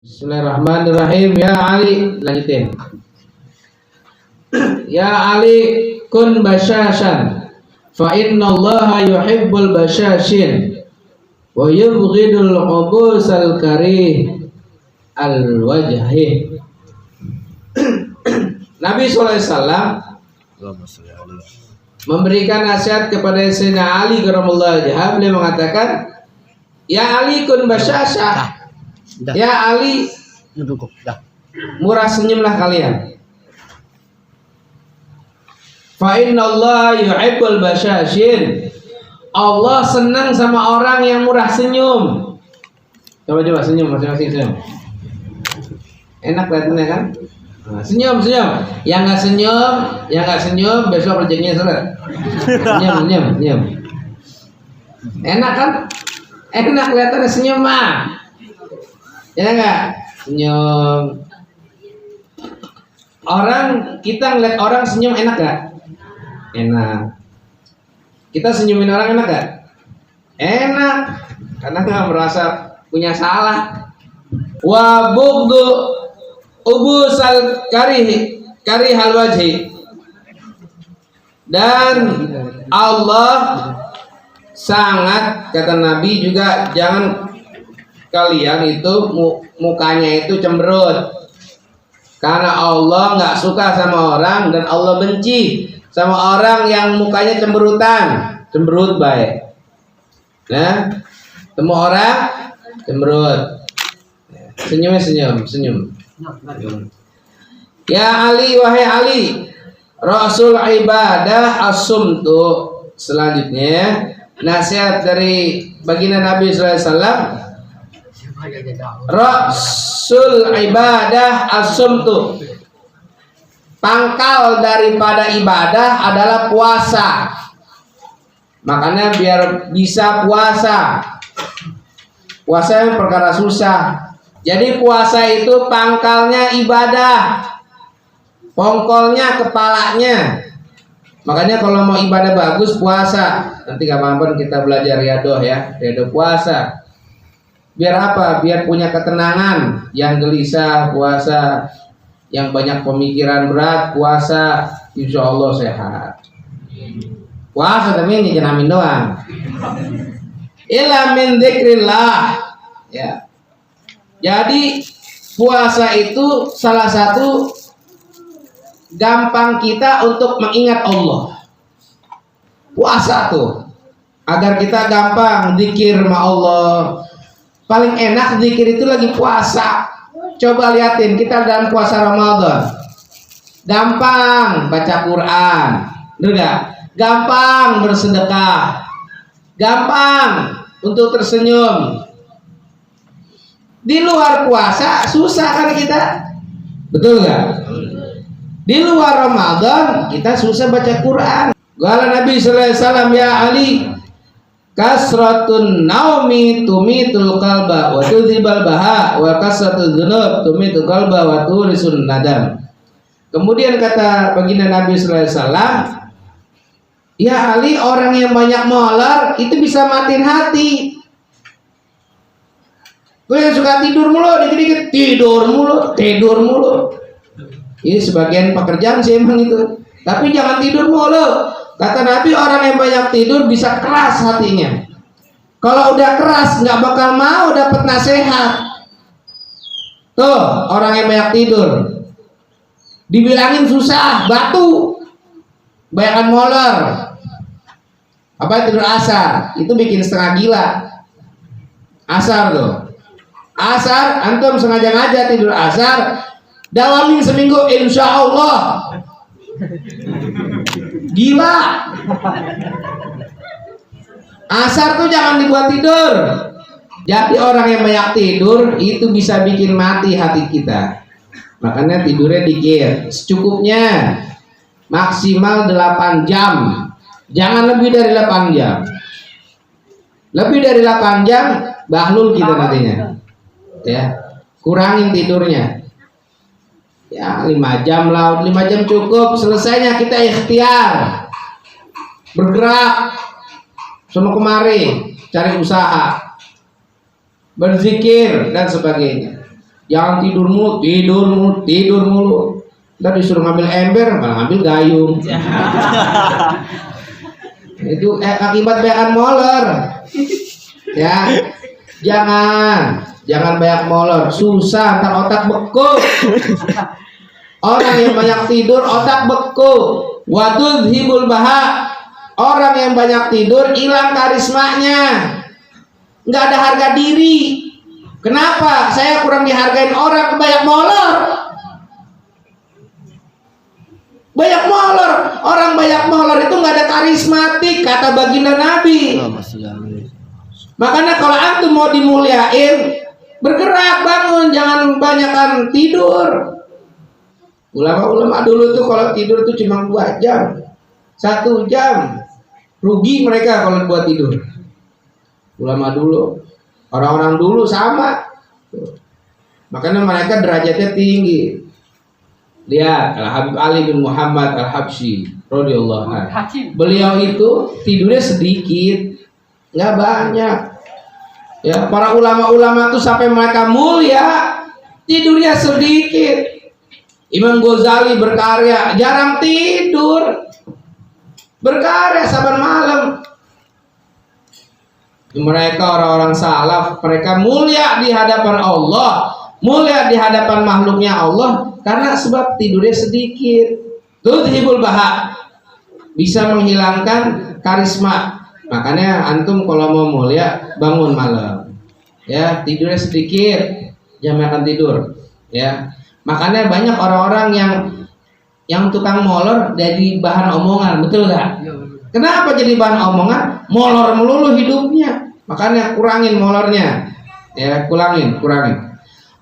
Bismillahirrahmanirrahim. Ya Ali, lanjutin. Ya Ali, kun basyashan, fa innallaha yuhibbul basyashin wa yubghidul qubusal karih al wajhi. Nabi SAW memberikan nasihat kepada Sayyidina Ali radhiyallahu anhu. Beliau mengatakan, Ya Ali, kun basyashan. Ya Ali, murah senyumlah kalian. Fa innallaha yuhibbul basyashin. Allah senang sama orang yang murah senyum. Coba senyum masing-masing senyum. Enak kelihatannya kan? Nah, senyum. Yang nggak senyum besok rezekinya surat. Senyum. Enak kan? Enak kelihatannya senyum mah. Ya enggak? Senyum. Kita ngeliat orang senyum enak gak? Enak. Kita senyumin orang enak gak? Enak. Karena nggak merasa punya salah. Wa bughdu ubusal karihal wajhi. Dan Allah sangat, kata Nabi juga, jangan kalian itu mukanya itu cemberut, karena Allah nggak suka sama orang dan Allah benci sama orang yang mukanya cemberut baik. Nah, semua orang cemberut. Senyum. Ya Ali, wahai Ali, Rasul ibadah as-sumtu. Selanjutnya nasihat dari baginda Nabi sallallahu alaihi wasallam. Rasul ibadah as-sumtu. Pangkal daripada ibadah adalah puasa. Makanya biar bisa puasa yang perkara susah. Jadi puasa itu pangkalnya ibadah, pongkolnya kepalanya. Makanya kalau mau ibadah bagus puasa. Nanti kapan-kapan kita belajar riyadhah ya, riyadhah puasa. Biar apa? Biar punya ketenangan. Yang gelisah puasa, yang banyak pemikiran berat puasa, insya Allah sehat. Puasa tapi ini jangan amin doang. Illa min dzikrillah. Ya. Jadi puasa itu salah satu gampang kita untuk mengingat Allah. Puasa tuh agar kita gampang zikir sama Allah. Paling enak zikir itu lagi puasa. Coba liatin kita dalam puasa Ramadan. Gampang baca Quran, enggak? Gampang bersedekah. Gampang untuk tersenyum. Di luar puasa susah kan kita? Betul enggak? Di luar Ramadan kita susah baca Quran. Qala Nabi sallallahu alaihi wasallam, ya Ali, kasratun naumi tumitul qalba wa tudhibal baha wa kasratul dzunub tumitul qalba wa turisun nadam. Kemudian kata baginda Nabi sallallahu alaihi wasallam, ya Ali, orang yang banyak molor itu bisa matiin hati. Tuh yang suka tidur mulu, dikit-dikit tidur mulu. Ini sebagian pekerjaan sih emang itu. Tapi jangan tidur mulu. Kata Nabi, orang yang banyak tidur bisa keras hatinya. Kalau udah keras nggak bakal mau dapat nasihat. Tuh orang yang banyak tidur, dibilangin susah, batu, banyakan molor. Apa tidur asar? Itu bikin setengah gila. Asar tuh. Asar, antum sengaja tidur asar, dawamin seminggu, insya Allah gila. Asar tuh jangan dibuat tidur. Jadi orang yang banyak tidur itu bisa bikin mati hati kita. Makanya tidurnya dikit, secukupnya, maksimal 8 jam. Jangan lebih dari 8 jam. Lebih dari 8 jam bahlul kita nantinya. Ya, kurangin tidurnya. Ya 5 jam lah, 5 jam cukup. Selesainya kita ikhtiar, bergerak sono kemari, cari usaha, berzikir dan sebagainya. Jangan tidur mulu. Ntar disuruh ngambil ember, malah ngambil gayung. Itu akibat banyak molor. Ya, jangan banyak molor. Susah, ntar otak beku. Orang yang banyak tidur otak beku. Wadudhibul baha. Orang yang banyak tidur hilang karismanya. Nggak ada harga diri. Kenapa? Saya kurang dihargain orang, banyak molor. Banyak molor. Orang banyak molor itu nggak ada karismatik, kata baginda Nabi. Makanya kalau antum mau dimuliain, bergerak, bangun, jangan banyakkan tidur. Ulama-ulama dulu tuh kalau tidur tuh cuma 2 jam, 1 jam, rugi mereka kalau buat tidur. Ulama dulu, orang-orang dulu sama, makanya mereka derajatnya tinggi. Lihat Al-Habib Ali bin Muhammad Al-Habsyi radhiyallahu anhu. Beliau itu tidurnya sedikit, nggak banyak. Ya, para ulama-ulama tuh sampai mereka mulia tidurnya sedikit. Imam Ghazali berkarya jarang tidur, berkarya saban malam. Mereka orang-orang salaf, mereka mulia di hadapan Allah, mulia di hadapan makhluknya Allah karena sebab tidurnya sedikit. Tudhibul baha, bisa menghilangkan karisma. Makanya antum kalau mau mulia bangun malam, ya tidurnya sedikit, jangan makan tidur, ya. Makanya banyak orang-orang yang tukang molor jadi bahan omongan, betul nggak? Kenapa jadi bahan omongan? Molor melulu hidupnya. Makanya kurangin molornya, ya kurangin.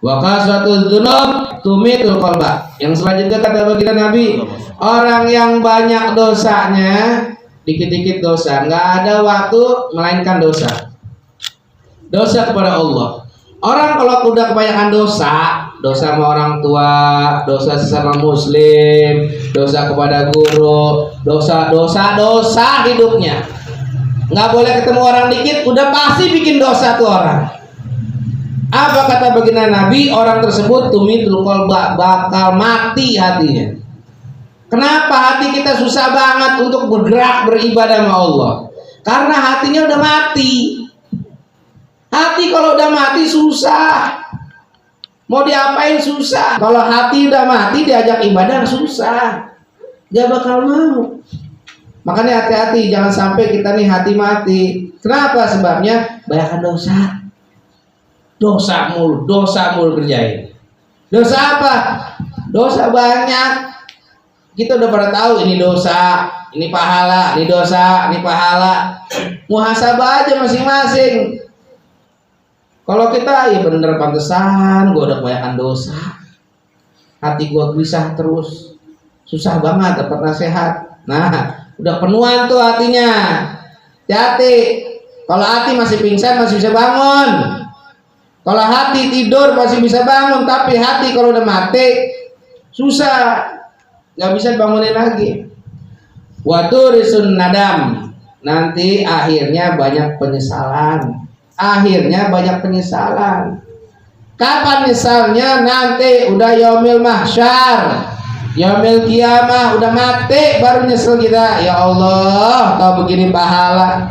Wa kasratul dzunub tumitul qalba. Yang selanjutnya kata baginda Nabi, orang yang banyak dosanya, dikit-dikit dosa, nggak ada waktu melainkan dosa kepada Allah. Orang kalau udah kebanyakan dosa sama orang tua, dosa sesama muslim, dosa kepada guru, dosa hidupnya. Nggak boleh ketemu orang dikit, udah pasti bikin dosa tuh orang. Apa kata baginda Nabi? Orang tersebut tumitul qalba, bakal mati hatinya. Kenapa hati kita susah banget untuk bergerak beribadah sama Allah? Karena hatinya udah mati. Hati kalau udah mati susah. Mau diapain susah. Kalau hati udah mati diajak ibadah susah. Gak bakal mau. Makanya hati-hati, jangan sampai kita nih hati mati. Kenapa sebabnya? Banyak dosa mulu kerjain. Dosa apa? Dosa banyak. Kita udah pada tahu ini dosa, ini pahala, ini dosa, ini pahala. Muhasabah aja masing-masing. Kalau kita ya bener pantesan gue udah kebanyakan dosa, hati gue gelisah terus, susah banget dapat nasihat. Nah, udah penuhan tuh hatinya. Hati, kalau hati masih pingsan masih bisa bangun. Kalau hati tidur masih bisa bangun, tapi hati kalau udah mati susah, nggak bisa bangunin lagi. Waturisun nadam, nanti akhirnya banyak penyesalan. Kapan misalnya? Nanti udah yaumil mahsyar, yaumil kiamah, udah mati baru nyesel kita. Ya Allah, kalau begini pahala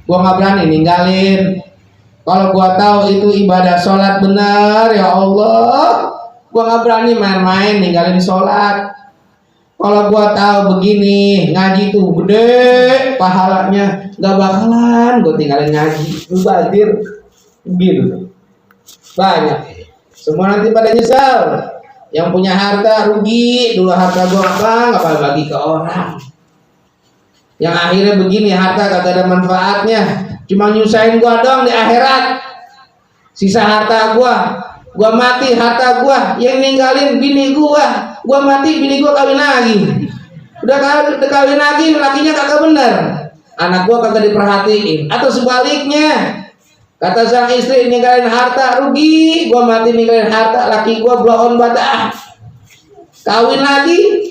gua nggak berani ninggalin. Kalau gua tahu itu ibadah sholat benar, ya Allah, gua nggak berani main-main ninggalin sholat. Kalau gua tahu begini ngaji tuh gede pahalanya, nggak bakalan gua tinggalin ngaji. Mubazir gitu banyak. Semua nanti pada nyesal. Yang punya harta rugi, dulu harta gua apa bagi ke orang. Yang akhirnya begini, harta kagak ada manfaatnya, cuma nyusahin gua dong di akhirat. Sisa harta gua mati, harta gua yang ninggalin bini gua mati, bini gua kawin lagi. Udah kawin lagi, lakinya kagak bener, anak gua kagak diperhatiin. Atau sebaliknya, kata sang istri ninggalin harta rugi, gua mati ninggalin harta, laki gua blow on badah, kawin lagi.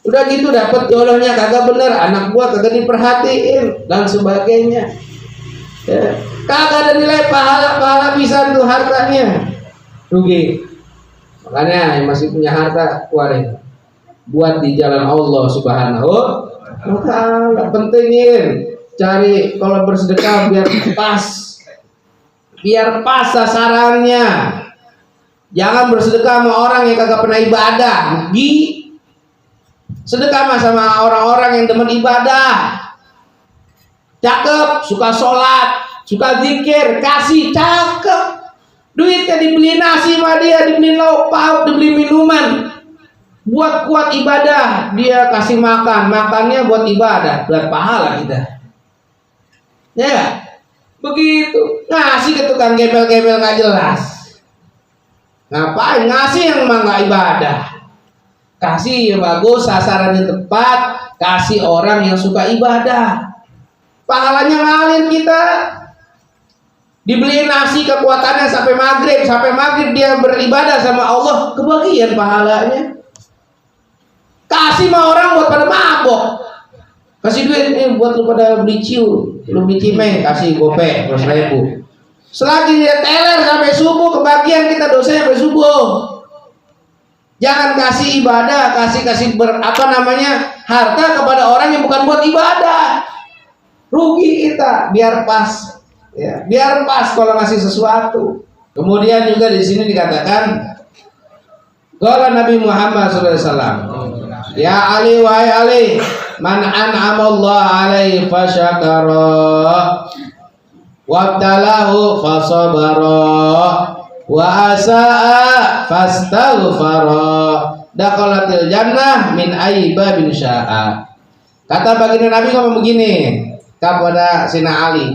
Udah gitu dapat jodohnya kagak bener, anak gua kagak diperhatiin dan sebagainya. Ya. Kagak ada nilai pahala pisan tuh hartanya. rugi. Makanya yang masih punya harta keluarin, buat di jalan Allah Subhanahu wa Ta'ala. Pentingin cari kalau bersedekah biar pas sasarannya. Jangan bersedekah sama orang yang kagak pernah ibadah, rugi. Sedekah sama orang-orang yang demen ibadah, cakep, suka sholat, suka zikir, kasih, cakep. Duitnya dibeli nasi sama dia, dibeli lauk pauk, dibeli minuman, buat kuat ibadah. Dia kasih makannya buat ibadah, buat pahala kita. Ya, begitu. Ngasih ke tukang gembel-gembel nggak jelas. Ngapain ngasih yang emang nggak ibadah? Kasih yang bagus, sasarannya tepat, kasih orang yang suka ibadah. Pahalanya ngalir kita. Dibeliin nasi kekuatannya sampai maghrib dia beribadah sama Allah, kebagian pahalanya. Kasih sama orang buat pada mabok. Kasih duit buat lu pada beli ciu, lu beli cimeng, kasih gopek 100.000. Selagi dia teler sampai subuh, kebagian kita dosanya sampai subuh. Jangan kasih ibadah, kasih harta kepada orang yang bukan buat ibadah. Rugi kita, biar pas. Ya, biar pas kalau ngasih sesuatu. Kemudian juga di sini dikatakan, qala Nabi Muhammad SAW, ya Ali wahai Ali, man an'amallahu alaihi fasyakara wabtalahu fasabara wa asaa fastaghfara dakalatil jannah min ayba bin sya'a. Kata baginda Nabi ngomong begini kepada Sina Ali,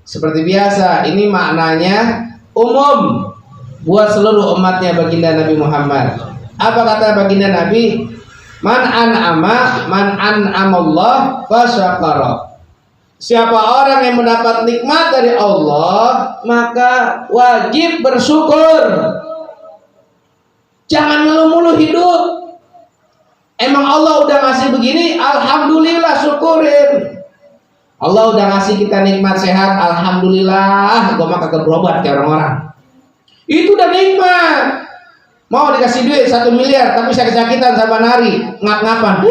seperti biasa ini maknanya umum buat seluruh umatnya baginda Nabi Muhammad. Apa kata baginda Nabi? Man an'amallah fasyakara. Siapa orang yang mendapat nikmat dari Allah, maka wajib bersyukur. Jangan ngeluh-ngeluh hidup. Emang Allah udah ngasih begini, alhamdulillah, syukurin. Allah udah ngasih kita nikmat sehat, alhamdulillah. Gua mah kagak berobat kayak orang-orang. Itu udah nikmat. Mau dikasih duit 1 miliar, tapi sakit-sakitan sama nari, ngap-ngapan.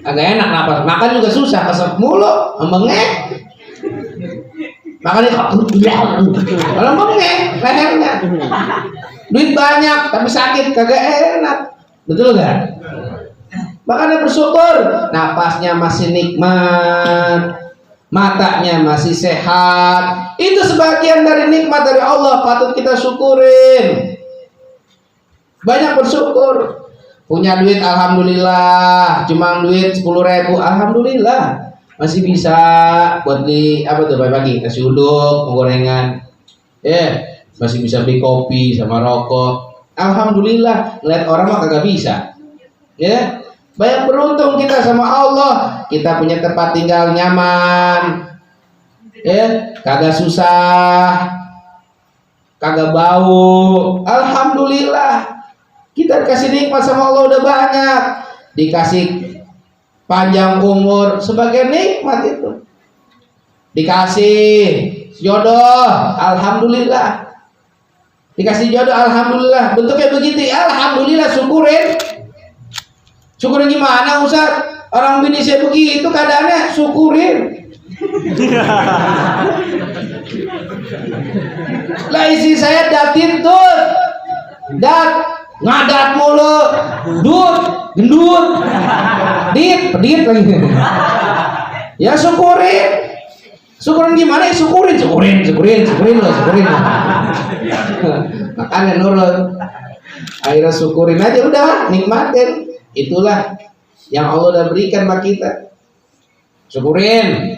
Agak enak napas, makan juga susah, kesep mulu, mengek. Makannya kalau mengek, lehernya. Duit banyak, tapi sakit, kagak enak. Betul gak? Makanya bersyukur, napasnya masih nikmat, matanya masih sehat. Itu sebagian dari nikmat dari Allah, patut kita syukurin. Banyak bersyukur. Punya duit alhamdulillah, cuma duit 10.000 alhamdulillah, masih bisa buat beli apa tuh pagi nasi uduk, gorengan, masih bisa beli kopi sama rokok, alhamdulillah. Lihat orang mah kagak bisa, banyak beruntung kita sama Allah, kita punya tempat tinggal nyaman, kagak susah, kagak bau, alhamdulillah. Kita dikasih nikmat sama Allah udah banyak, dikasih panjang umur sebagai nikmat itu, dikasih jodoh, alhamdulillah, dikasih jodoh, alhamdulillah. Bentuknya begitu, alhamdulillah, syukurin. Syukurin gimana Ustaz? Orang bini saya begitu keadaannya, syukurin. Lah isi saya datin tuh, ngadat mulu, gendut, pedit lagi. Ya syukurin gimana? Ya syukurin loh. Makanya nurun. Akhirnya syukurin aja udah, nikmatin. Itulah yang Allah udah berikan sama kita. Syukurin.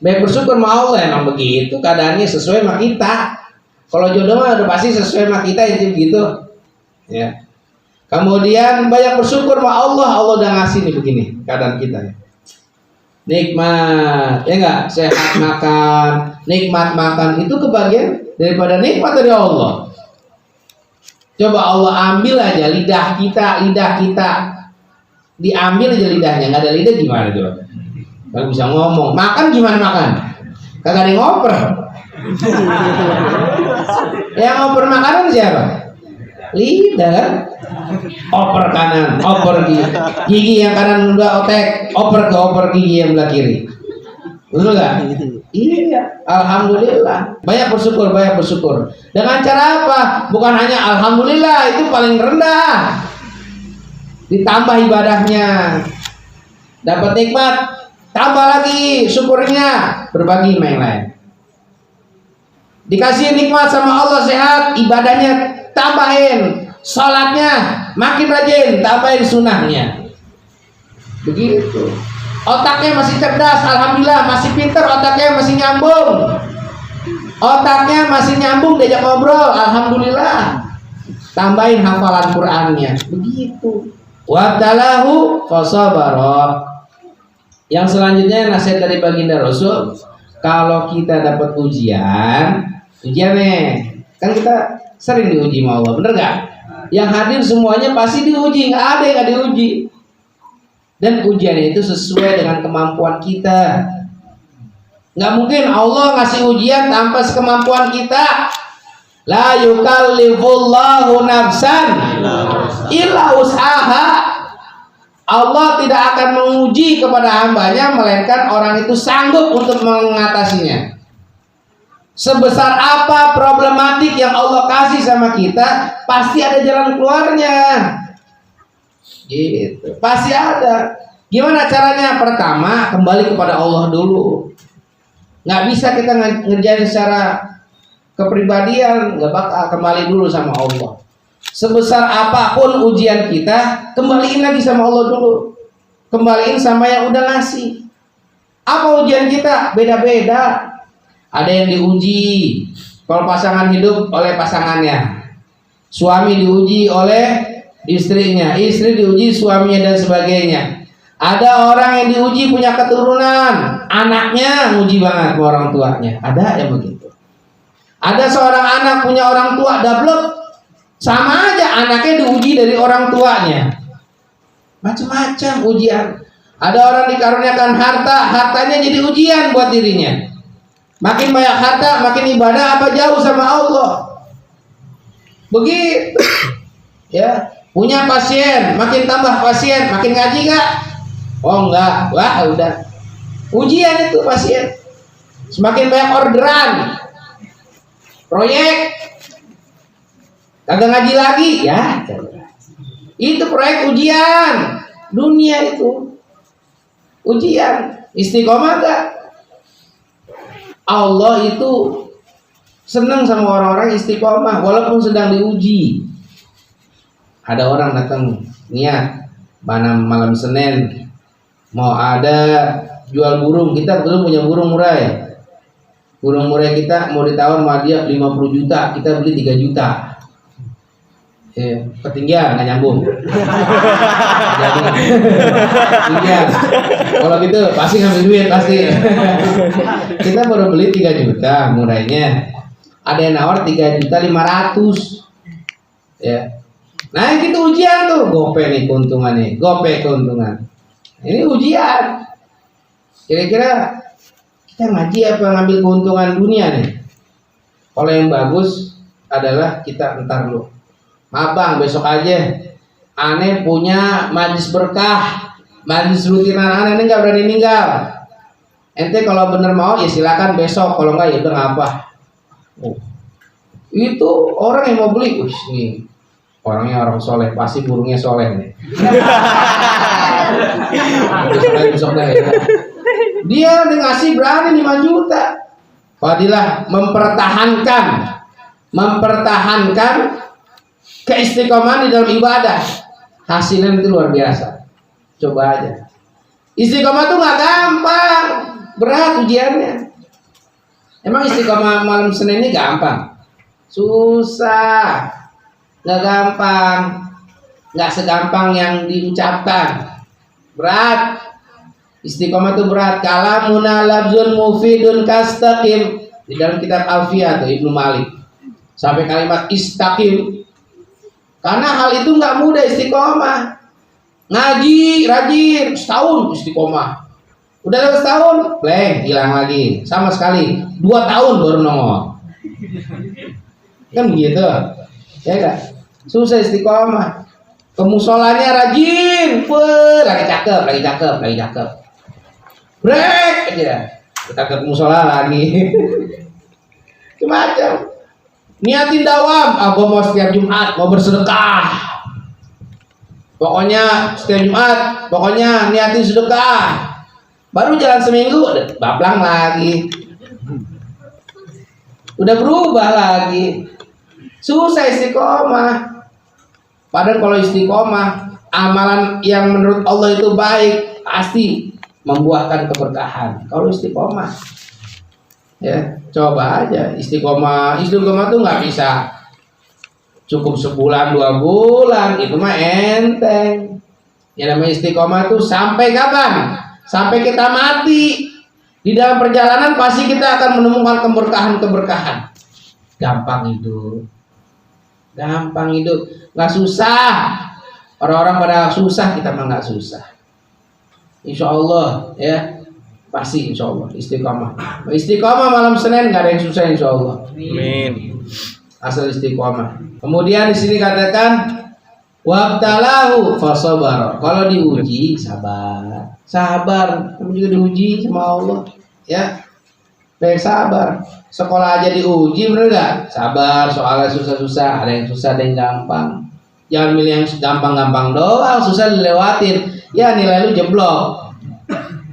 Baik bersyukur sama Allah, emang begitu keadaannya sesuai sama kita. Kalau jodoh mah udah pasti sesuai sama kita, itu begitu. Ya. Kemudian banyak bersyukur sama Allah. Allah udah ngasih nih begini keadaan kita ya. Nikmat, ya enggak? Sehat makan, nikmat makan itu kebagian daripada nikmat dari Allah. Coba Allah ambil aja lidah kita, diambil aja lidahnya, nggak ada lidah gimana coba? Nggak bisa ngomong. Makan gimana makan? Kagak ada yang ngoper. Yang oper makanan siapa? Lidah kan? Oper kanan, oper kiri. Gigi yang kanan udah otek, oper gigi yang belah kiri. Betul gak? Iya, alhamdulillah. Banyak bersyukur, banyak bersyukur. Dengan cara apa? Bukan hanya alhamdulillah, itu paling rendah. Ditambah ibadahnya. Dapat nikmat, tambah lagi syukurnya, berbagi sama yang lain. Dikasih nikmat sama Allah sehat, ibadahnya tambahin, sholatnya makin rajin, tambahin sunnahnya. Begitu. Otaknya masih cerdas, alhamdulillah, masih pinter, otaknya masih nyambung. Otaknya masih nyambung, diajak ngobrol, alhamdulillah. Tambahin hafalan Qur'annya. Begitu. Wabtalahu fasabara. Yang selanjutnya nasihat dari baginda Rasul, kalau kita dapat ujian nih, kan kita sering diuji sama Allah, bener gak? Yang hadir semuanya pasti diuji, nggak ada yang nggak diuji. Dan ujian itu sesuai dengan kemampuan kita. Nggak mungkin Allah ngasih ujian tanpa kemampuan kita. La yukallifullahu nafsan illa usaha. Allah tidak akan menguji kepada hambanya melainkan orang itu sanggup untuk mengatasinya. Sebesar apa problematik yang Allah kasih sama kita, pasti ada jalan keluarnya. Gitu. Pasti ada. Gimana caranya? Pertama, kembali kepada Allah dulu. Nggak bisa kita ngerjain secara kepribadian, nggak bakal. Kembali dulu sama Allah. Sebesar apapun ujian kita, kembaliin lagi sama Allah dulu. Kembaliin sama yang udah ngasih. Apa ujian kita? Beda-beda. Ada yang diuji kalau pasangan hidup oleh pasangannya, suami diuji oleh istrinya, istri diuji suaminya dan sebagainya. Ada orang yang diuji punya keturunan, anaknya nguji banget ke orang tuanya. Ada yang begitu. Ada seorang anak punya orang tua double, sama aja anaknya diuji dari orang tuanya. Macam-macam ujian. Ada orang dikaruniakan harta, hartanya jadi ujian buat dirinya. Makin banyak harta, makin ibadah apa jauh sama Allah. Begitu. Ya, punya pasien, makin tambah pasien, makin ngaji gak? Oh enggak, wah udah. Ujian itu pasien. Semakin banyak orderan, proyek, kagak ngaji lagi, ya. Itu proyek ujian. Dunia itu ujian. Istiqomah gak? Allah itu senang sama orang-orang istiqomah walaupun sedang diuji. Ada orang datang niat malam Senin mau ada jual burung, kita belum punya burung murai. Burung murai kita mau ditawar sama dia 50 juta, kita beli 3 juta. Ketinggian nggak nyambung. Ketinggian. Kalau gitu pasti ngambil duit pasti. Kita baru beli 3 juta murahnya. Ada yang nawar 3.500.000. Ya. Nah itu ujian tuh. Gope nih keuntungan nih. Gope keuntungan. Ini ujian. Kira-kira kita ngaji apa ngambil keuntungan dunia nih? Kalau yang bagus adalah kita entar lu. Maaf bang, besok aja. Aneh punya majlis berkah, majlis rutinan aneh nggak berani ninggal. Ente kalau bener mau ya silakan besok, kalau enggak ya udah ngapa. Oh. Itu orang yang mau beli, nih orangnya orang soleh, pasti burungnya soleh nih. besok deh. Ya. Dia udah ngasih berani 5 juta. Fadilah mempertahankan keistiqomahan di dalam ibadah, hasilnya itu luar biasa. Coba aja. Istiqomah tuh nggak gampang, berat ujiannya. Emang istiqomah malam Senin ini gampang? Susah, nggak gampang, nggak segampang yang diucapkan. Berat. Istiqomah tuh berat. Kalamuna labzun mufidun kastaqim, di dalam kitab Alfiyah tuh Ibnu Malik sampai kalimat istaqim. Karena hal itu nggak mudah istiqomah. Ngaji rajin setahun istiqomah. Udah lewat setahun, hilang lagi. Sama sekali 2 tahun baru nongol. Kan begitu. Ya enggak? Susah istiqomah. Kemusolanya rajin, lagi cakep. Break aja. Kita ke musola lagi. Macam. Niatin dawam, gua mau setiap Jumat mau bersedekah. Pokoknya setiap Jumat, pokoknya niatin sedekah. Baru jalan seminggu, bablang lagi. Udah berubah lagi. Susah istiqomah. Padahal kalau istiqomah, amalan yang menurut Allah itu baik, pasti membuahkan keberkahan. Kalau istiqomah, ya coba aja istiqomah tuh nggak bisa cukup sebulan 2 bulan, itu mah enteng. Ya namanya istiqomah tuh sampai kapan? Sampai kita mati. Di dalam perjalanan pasti kita akan menemukan keberkahan. Gampang hidup, nggak susah. Orang-orang pada susah, kita mah nggak susah. Insya Allah ya, pasti insya Allah istiqomah malam Senin nggak ada yang susah insya Allah. Amin. Asal istiqomah. Kemudian di sini katakan wabtalahu fasabar. Kalau diuji sabar. Kamu juga diuji sama Allah ya. Baik sabar. Sekolah aja diuji bener gak? Sabar, soalnya susah-susah. Ada yang susah, ada yang gampang. Jangan milih yang gampang-gampang doang, susah dilewatin. Ya nilai lu jeblok.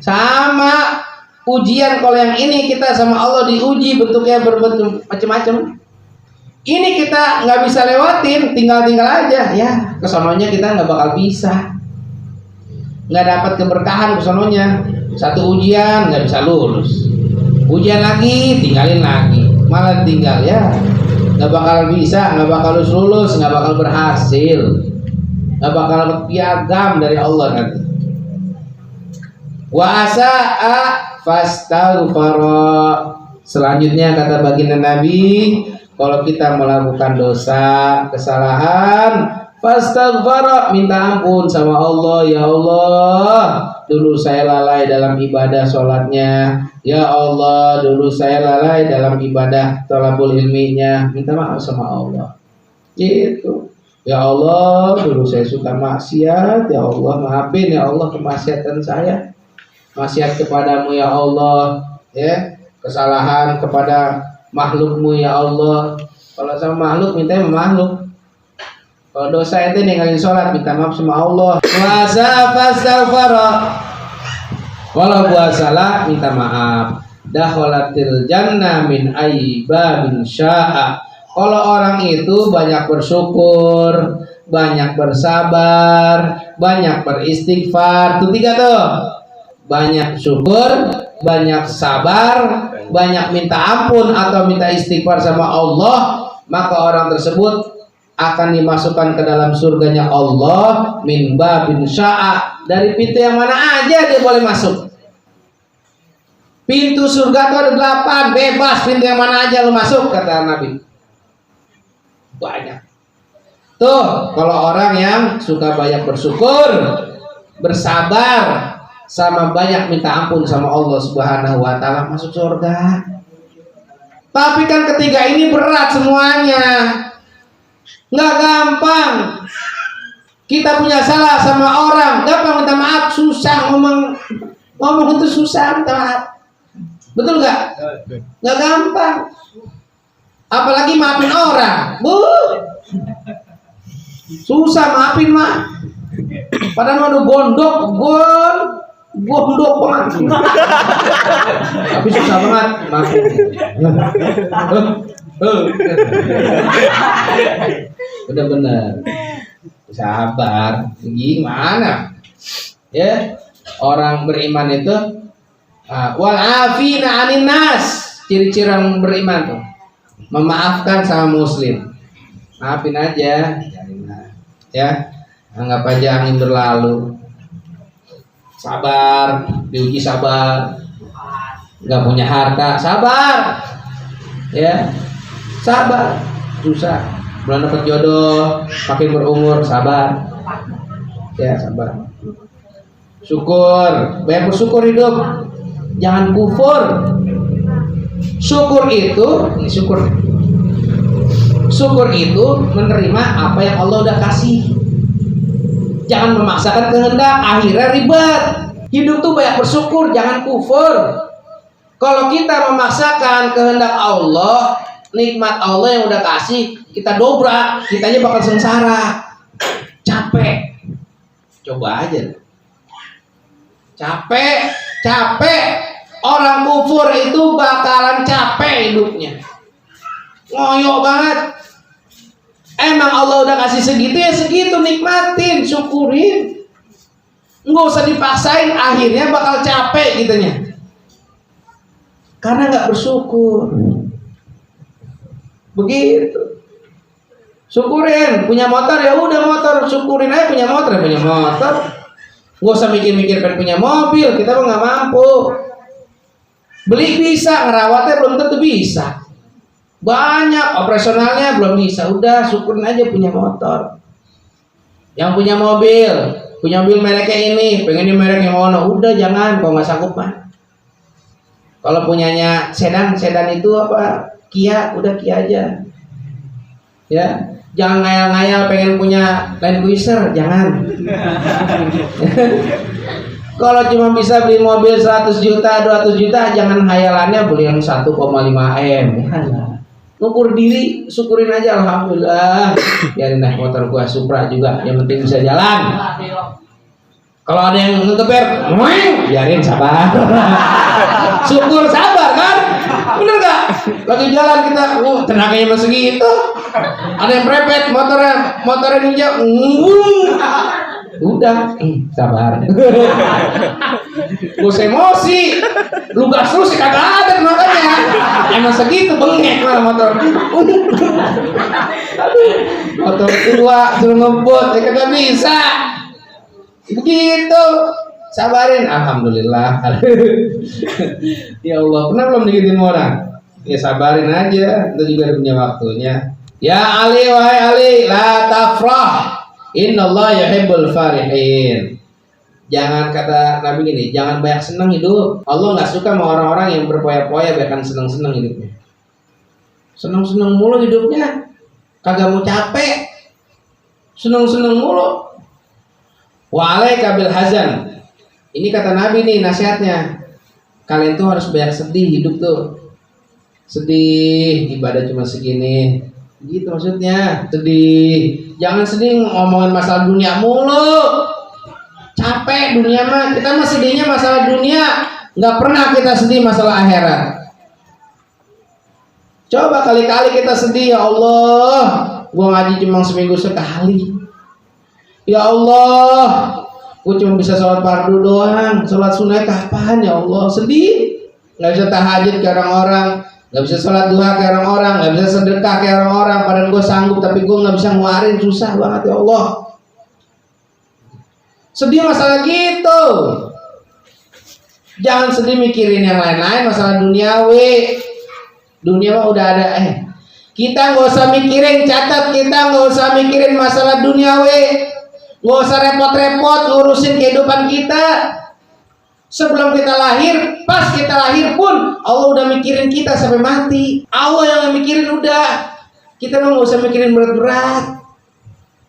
Sama ujian, kalau yang ini kita sama Allah diuji bentuknya berbentuk macam-macam. Ini kita nggak bisa lewatin, tinggal aja. Ya kesononya kita nggak bakal bisa. Nggak dapat keberkahan kesononya. Satu ujian nggak bisa lulus. Ujian lagi, tinggalin lagi. Malah tinggal ya. Nggak bakal bisa, nggak bakal lulus, nggak bakal berhasil. Nggak bakal piagam dari Allah nanti. Wa asa'a fastaghfara. Selanjutnya kata baginda Nabi, kalau kita melakukan dosa, kesalahan, fastaghfara, minta ampun sama Allah. Ya Allah, dulu saya lalai dalam ibadah sholatnya. Ya Allah, dulu saya lalai dalam ibadah thalabul ilminya. Minta maaf sama Allah. Gitu. Ya Allah, dulu saya suka maksiat. Ya Allah, maafin ya Allah kemaksiatan saya. Maksiat kepadamu ya Allah, ya, kesalahan kepada makhlukmu ya Allah. Kalau sama makhluk minta sama makhluk. Kalau dosa itu ninggalin sholat, minta maaf sama Allah. Puasa fastaghfara. Kalau puasa lah minta maaf. Dakhalatil jannah min aibabin sya'a. Kalau orang itu banyak bersyukur, banyak bersabar, banyak beristighfar. Itu 3 tuh. Banyak syukur, banyak sabar, banyak minta ampun atau minta istighfar sama Allah, maka orang tersebut akan dimasukkan ke dalam surganya Allah min babin sya'a. Dari pintu yang mana aja dia boleh masuk. Pintu surga itu ada 8, bebas pintu yang mana aja lu masuk, kata Nabi. Banyak. Tuh, kalau orang yang suka banyak bersyukur, bersabar, sama banyak minta ampun sama Allah Subhanahu wa taala, masuk surga. Tapi kan ketiga ini berat semuanya. Nggak gampang. Kita punya salah sama orang, gampang minta maaf, susah ngomong itu susah minta maaf. Betul nggak? Nggak gampang. Apalagi maafin orang, susah maafin mah. Padahal udah gondok banget. Tapi susah banget maafin. Benar-benar sabar. Gimana? Ya, orang beriman itu wal afina 'anin nas. Ciri-ciri orang beriman tuh memaafkan sama muslim. Maafin aja, ya. Anggap aja angin berlalu. Sabar, diuji sabar. Nggak punya harta, sabar. Ya, sabar. Susah. Belum dapat jodoh, makin berumur, sabar. Ya, sabar. Syukur, banyak bersyukur hidup. Jangan kufur. Syukur itu, syukur. Syukur itu menerima apa yang Allah udah kasih. Jangan memaksakan kehendak, akhirnya ribet. Hidup tuh banyak bersyukur, jangan kufur. Kalau kita memaksakan kehendak Allah, nikmat Allah yang udah kasih, kita dobrak, kitanya bakal sengsara. Capek. Coba aja. Capek. Orang kufur itu bakalan capek hidupnya. Ngoyo banget. Emang Allah udah kasih segitu ya segitu, nikmatin, syukurin. Nggak usah dipaksain, akhirnya bakal capek gitunya. Karena nggak bersyukur. Begitu. Syukurin, punya motor ya udah motor, syukurin aja punya motor. Nggak usah mikir-mikir kan punya mobil, kita mah nggak mampu. Beli bisa, ngerawatnya belum tentu bisa. Banyak operasionalnya belum bisa, udah syukurin aja punya motor. Yang punya mobil mereknya ini, pengen di merek yang mana, udah jangan, kalau nggak sanggup mah. Kalau punyanya sedan itu apa, Kia, udah Kia aja. Ya, jangan ngayal-ngayal pengen punya Land Cruiser, jangan. Kalau cuma bisa beli mobil 100 juta, 200 juta, jangan hayalannya beli yang 1,5 M. Ngukur diri, syukurin aja, alhamdulillah. Biarin dah motor gua Supra juga, yang penting bisa jalan. Kalau ada yang ngegeber, biarin, sabar. Syukur, sabar kan? Bener gak? Lagi jalan kita, tenaganya masih gitu. Ada yang prepet, motornya ninja, udah, sabar. Gue emosi, lu gas terus kagak ada makanya. Emang segitu bengek lah motor. Motor tua suruh ngebut, ya kagak bisa. Begitu, sabarin, alhamdulillah. Ya Allah, pernah belum dikitin orang? Ya sabarin aja, itu juga punya waktunya. Ya Ali, wahai Ali, la tafrah. Innallaha yuhibbul farihin. Jangan, kata Nabi gini, jangan banyak senang hidup. Allah nggak suka sama orang-orang yang berpoya-poya bahkan senang-senang hidupnya. Senang-senang mulu hidupnya, kagak mau capek. Senang-senang mulu. Wa alaika bil hazan. Ini kata Nabi nih nasihatnya. Kalian tuh harus banyak sedih hidup tuh. Sedih, ibadah cuma segini. Gitu maksudnya, sedih. Jangan sedih ngomongin masalah dunia mulu. Capek dunia mah, kita mah sedihnya masalah dunia, nggak pernah kita sedih masalah akhirat. Coba kali-kali kita sedih, ya Allah, gua ngaji cuma seminggu sekali. Ya Allah, gua cuma bisa sholat fardu doang, sholat sunnah kapan ya Allah, sedih. Nggak bisa tahajud ke orang-orang, nggak bisa sholat duha ke orang-orang, nggak bisa sedekah ke orang-orang. Padahal gue sanggup, tapi gue nggak bisa ngeluarin, susah banget ya Allah. Sedih masalah gitu. Jangan sedih mikirin yang lain-lain, masalah duniawi. Dunia mah udah ada. Kita nggak usah mikirin, catat, kita nggak usah mikirin masalah duniawi. Nggak usah repot-repot ngurusin kehidupan kita. Sebelum kita lahir, pas kita lahir pun Allah udah mikirin kita sampai mati. Allah yang mikirin udah. Kita mah nggak usah mikirin berat-berat.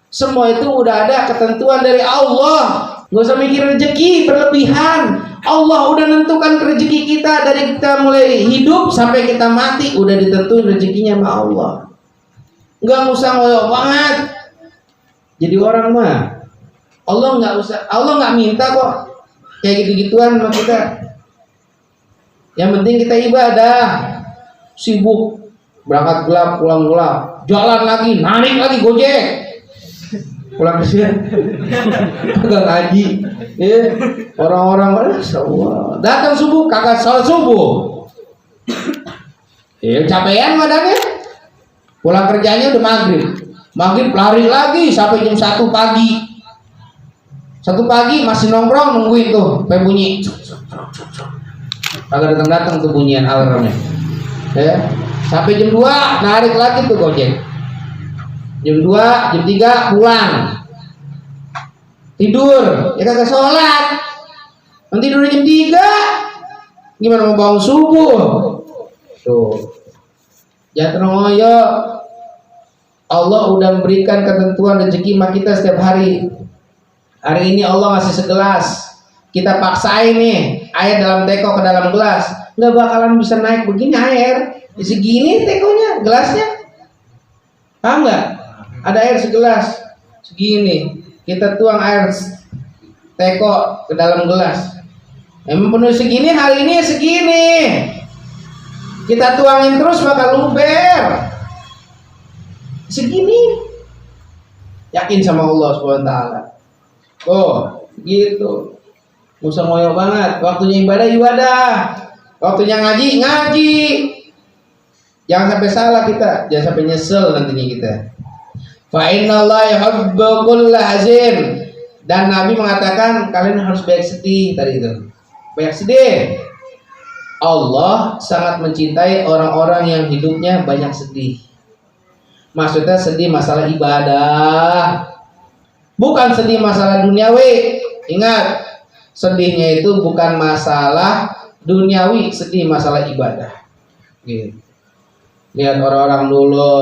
Semua itu udah ada ketentuan dari Allah. Nggak usah mikir rezeki berlebihan. Allah udah nentukan rezeki kita dari kita mulai hidup sampai kita mati, udah ditentuin rezekinya sama Allah. Nggak usah ngoyo banget. Jadi orang mah Allah nggak minta kok kayak gitu-gituan sama kita. Yang penting kita ibadah. Sibuk, berangkat gelap, pulang gelap, jalan lagi, narik lagi gojek, pulang kerja kagak ngaji. Orang-orang datang subuh kagak sholat subuh. Capean badannya. Pulang kerjanya udah maghrib lari lagi sampai jam 1 pagi. 1 pagi masih nongkrong nungguin tuh sampai bunyi. Kagak datang tuh bunyian alarmnya. Sampai jam 2 narik lagi tuh gojek. Jam 2, jam 3 pulang. Tidur, ya kagak sholat. Nanti tidur jam 3. Gimana mau bangun subuh? Tuh. Jatuh ngoyo. Allah udah memberikan ketentuan rezeki sama kita setiap hari. Hari ini Allah ngasih segelas, kita paksain nih air dalam teko ke dalam gelas, nggak bakalan bisa naik begini air. Segini tekonya, gelasnya, paham nggak? Ada air segelas segini, kita tuang air teko ke dalam gelas, emang penuh segini, hari ini segini, kita tuangin terus bakal luber segini. Yakin sama Allah SWT. Oh gitu, nggak usah ngoyo banget. Waktunya ibadah, waktunya ngaji. Jangan sampai salah kita, jangan sampai nyesel nantinya kita. Fa innallaha yuhibbu kulla hazin. Dan Nabi mengatakan kalian harus banyak sedih tadi itu. Banyak sedih. Allah sangat mencintai orang-orang yang hidupnya banyak sedih. Maksudnya sedih masalah ibadah, bukan sedih masalah duniawi. Ingat, sedihnya itu bukan masalah duniawi, sedih masalah ibadah. Gitu. Lihat orang-orang dulu,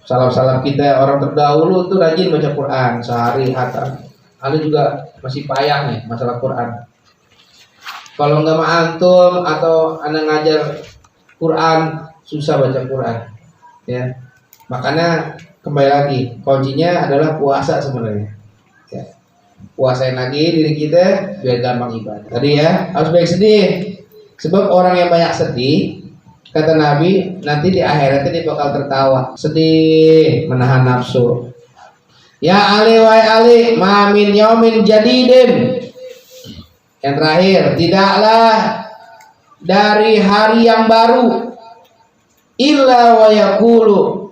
salaf-salaf kita, orang terdahulu tuh rajin baca Quran sehari hatam. Ada juga masih payah nih masalah Quran. Kalau nggak mah antum atau anda ngajar Quran, susah baca Quran, ya. Makanya kembali lagi, kuncinya adalah puasa sebenarnya. Ya. Puasain lagi diri kita biar gampang ibadah. Tadi ya harus baik sedih, sebab orang yang banyak sedih, kata Nabi, nanti di akhiratnya dia bakal tertawa, sedih, menahan nafsu. Ya Ali wa Ali, ma min yaumin jadidin. Yang terakhir, tidaklah dari hari yang baru illa wa yaqulu.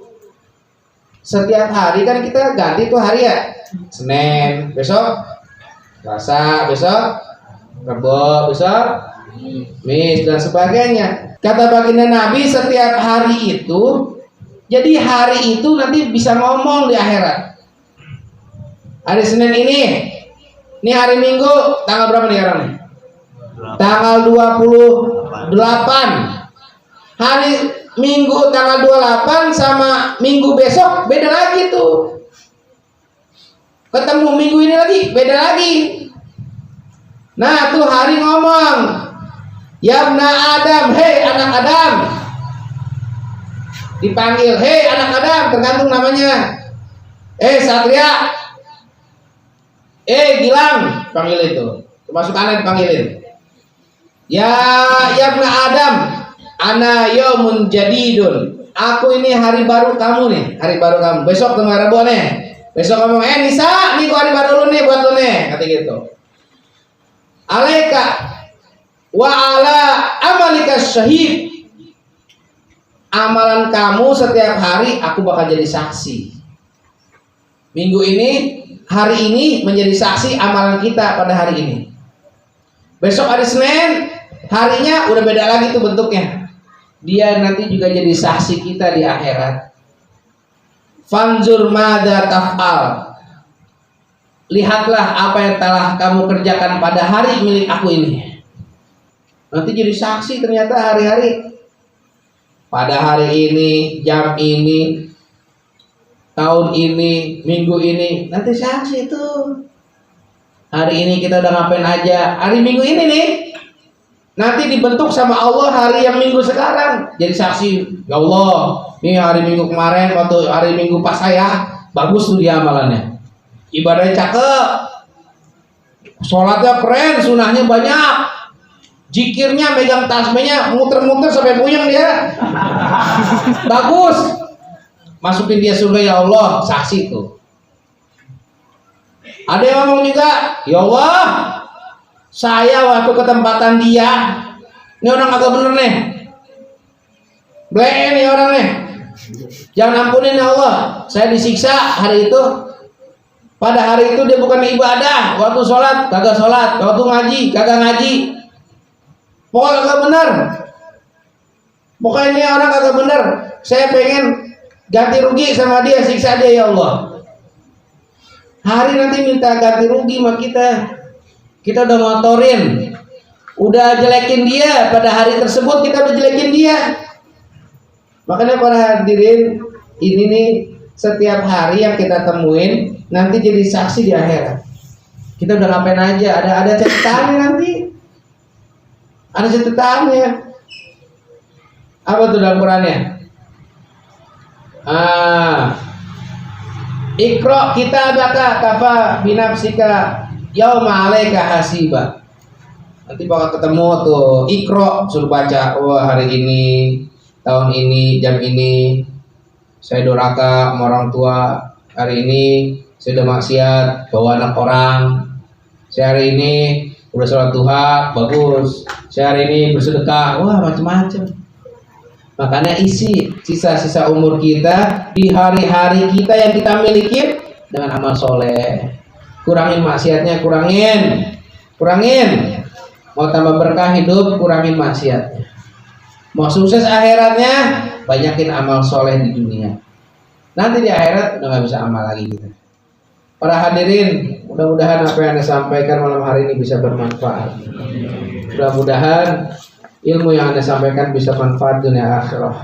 Setiap hari kan kita ganti tuh hari ya. Senin, besok Selasa, besok Rabu, besok Kamis dan sebagainya. Kata baginda Nabi, setiap hari itu, jadi hari itu nanti bisa ngomong di akhirat. Hari Senin ini hari Minggu, tanggal berapa nih sekarang nih? Tanggal 28. Hari Minggu tanggal 28 sama Minggu besok beda lagi tuh. Ketemu Minggu ini lagi beda lagi. Nah tuh hari ngomong, Yabna Adam, hei anak Adam. Dipanggil, hei anak Adam, tergantung namanya. Satria, Gilang, panggil itu. Termasuk anak dipanggilin. Ya Yabna Adam, ana yaumun jadidun. Aku ini hari baru kamu nih, hari baru kamu. Besok tengah Rabu nih. Besok kamu Nisa, nih gua hari baru lu nih buat lu nih, kata gitu. Alaika wa ala amalika syahid. Amalan kamu setiap hari aku bakal jadi saksi. Minggu ini, hari ini menjadi saksi amalan kita pada hari ini. Besok hari Senin, harinya udah beda lagi tuh bentuknya. Dia nanti juga jadi saksi kita di akhirat. Fanzur mada taf'al. Lihatlah apa yang telah kamu kerjakan pada hari milik aku ini. Nanti jadi saksi ternyata hari-hari. Pada hari ini, jam ini, tahun ini, minggu ini, nanti saksi itu. Hari ini kita udah ngapain aja. Hari Minggu ini nih, nanti dibentuk sama Allah hari yang minggu sekarang. Jadi saksi, ya Allah, ini hari Minggu kemarin, waktu hari Minggu pas saya, bagus tuh dia amalannya. Ibadahnya cakep, sholatnya keren, sunahnya banyak, zikirnya megang tasbihnya, muter-muter sampai puyeng dia. Bagus. Masukin dia surga ya Allah, saksi tuh. Ada yang ngomong juga, ya Allah, saya waktu ketempatan dia, ini orang agak bener nih, bleh nih orang nih, jangan ampunin ya Allah, saya disiksa hari itu. Pada hari itu dia bukan ibadah, waktu sholat kagak sholat, waktu ngaji kagak ngaji, pokoknya kagak bener. Pokoknya ini orang kagak bener, saya pengen ganti rugi sama dia, siksa dia ya Allah. Hari nanti minta ganti rugi sama kita udah ngotorin, udah jelekin dia. Pada hari tersebut kita udah jelekin dia. Makanya para hadirin, ini nih setiap hari yang kita temuin nanti jadi saksi di akhirat. Kita udah ngapain aja, ada catatannya nanti. Ada catatannya. Apa tuh dalam Qurannya? Iqra kitabaka kafa binafsika yauma 'alaika hasiba. Nanti bakal ketemu tuh Iqra, suruh baca. Wah, hari ini, tahun ini, jam ini saya durhaka sama orang tua. Hari ini saya udah maksiat bawa anak orang. Saya hari ini udah sholat duha, bagus. Saya hari ini bersedekah. Wah, macam-macam. Makanya isi sisa-sisa umur kita di hari-hari kita yang kita miliki dengan amal soleh. Kurangin maksiatnya, kurangin. Mau tambah berkah hidup, kurangin maksiatnya. Mau sukses akhiratnya, banyakin amal soleh di dunia. Nanti di akhirat udah nggak bisa amal lagi kita. Para hadirin, mudah-mudahan apa yang Anda sampaikan malam hari ini bisa bermanfaat. Mudah-mudahan ilmu yang Anda sampaikan bisa manfaat dunia akhirat.